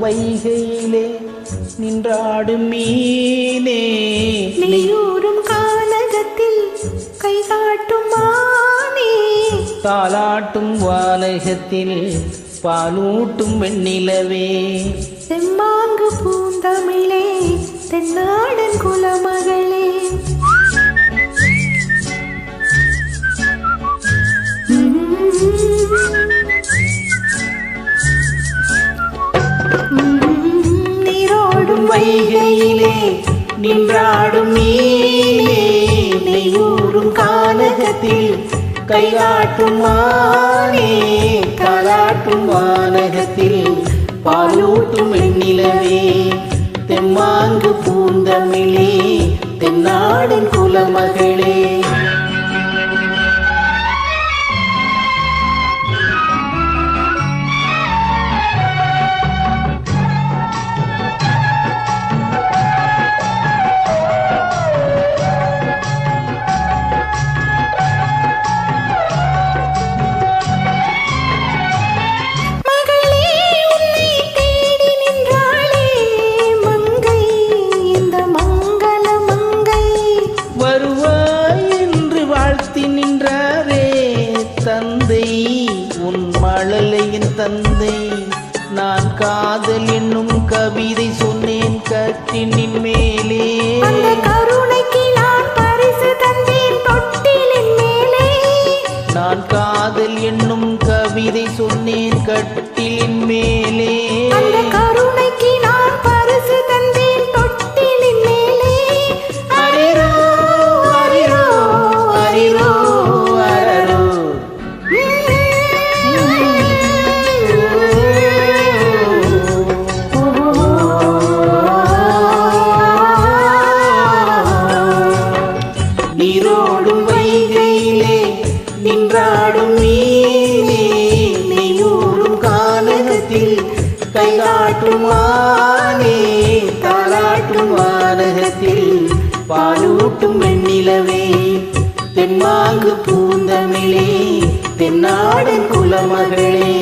வைகையிலே நின்றாடும் மீனே நீயூரும் கானகத்தில் கை காட்டும் மானே தாலாட்டும் வானகத்தில் பாலூட்டும் வெண்ணிலவே செம்மாங்கு பூந்தமிழே தென்னாடன் குலமகளே நீரோடும் வைகையிலே நின்றாடும் மீனே நீயூரும் கானகத்தில் கைகாட்டும் மானே காலாட்டும் வானகத்தில் பாலூட்டும் வெண்ணிலவே தெம்மாங்கு பூந்தமிழே தென்னாடன் குலமகளே தந்தை உன் மழலையின் தந்தை நான் காதல் என்னும் கவிதை சொன்னேன் கட்டினின் மேலே கருணைக்கு நான் பரிசு தந்தேன் தொட்டிலின் மேலே நான் காதல் என்னும் கவிதை சொன்னேன் கட்டிலின் மேலே கருணைக்கு நான் பரிசு தந்தேன் தொட்டிலின் மேலே அரிரோ அரிரோ அரிரோ நீரோடும் வைகையிலே நின்றாடும் மீனே நீயூரும் கானகத்தில் கைகாட்டும் மானே தாலாட்டும் வானகத்தில் பாலூட்டும் வெண்ணிலவே தெம்மாங்கு பூந்தமிழே தென்னாடன் குலமகளே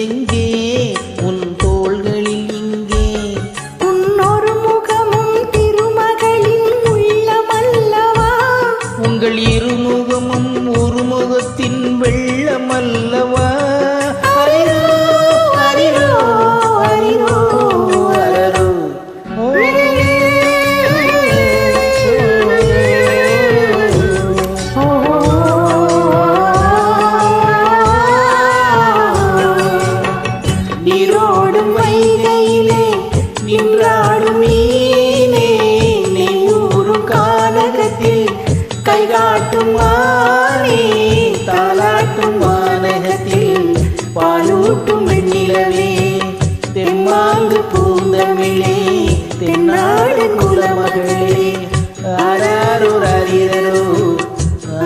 எங்கே உன் தோள்களில் இங்கே உன்னொரு முகமும் திருமகளின் உள்ளமல்லவா உங்கள் இருமுகமும் ஒரு முகத்தின் வெள்ளமல்லவா அரிரோ அரிரோ அரிரோ அரரோ நீரோடும் வைகையிலே நின்றாடும் மீனே நீயூரும் கானகத்தில் கைகாட்டும் மானே தாலாட்டும் வானகத்தில் பாலூட்டும் வெண்ணிலவே தெம்மாங்கு பூந்தமிழே தென்னாடன் குலமகளே ஆராரோ அரிரோ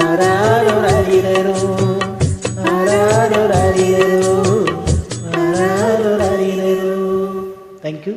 ஆராரோ அரிரோ ஆராரோ அரிரோ. Thank you.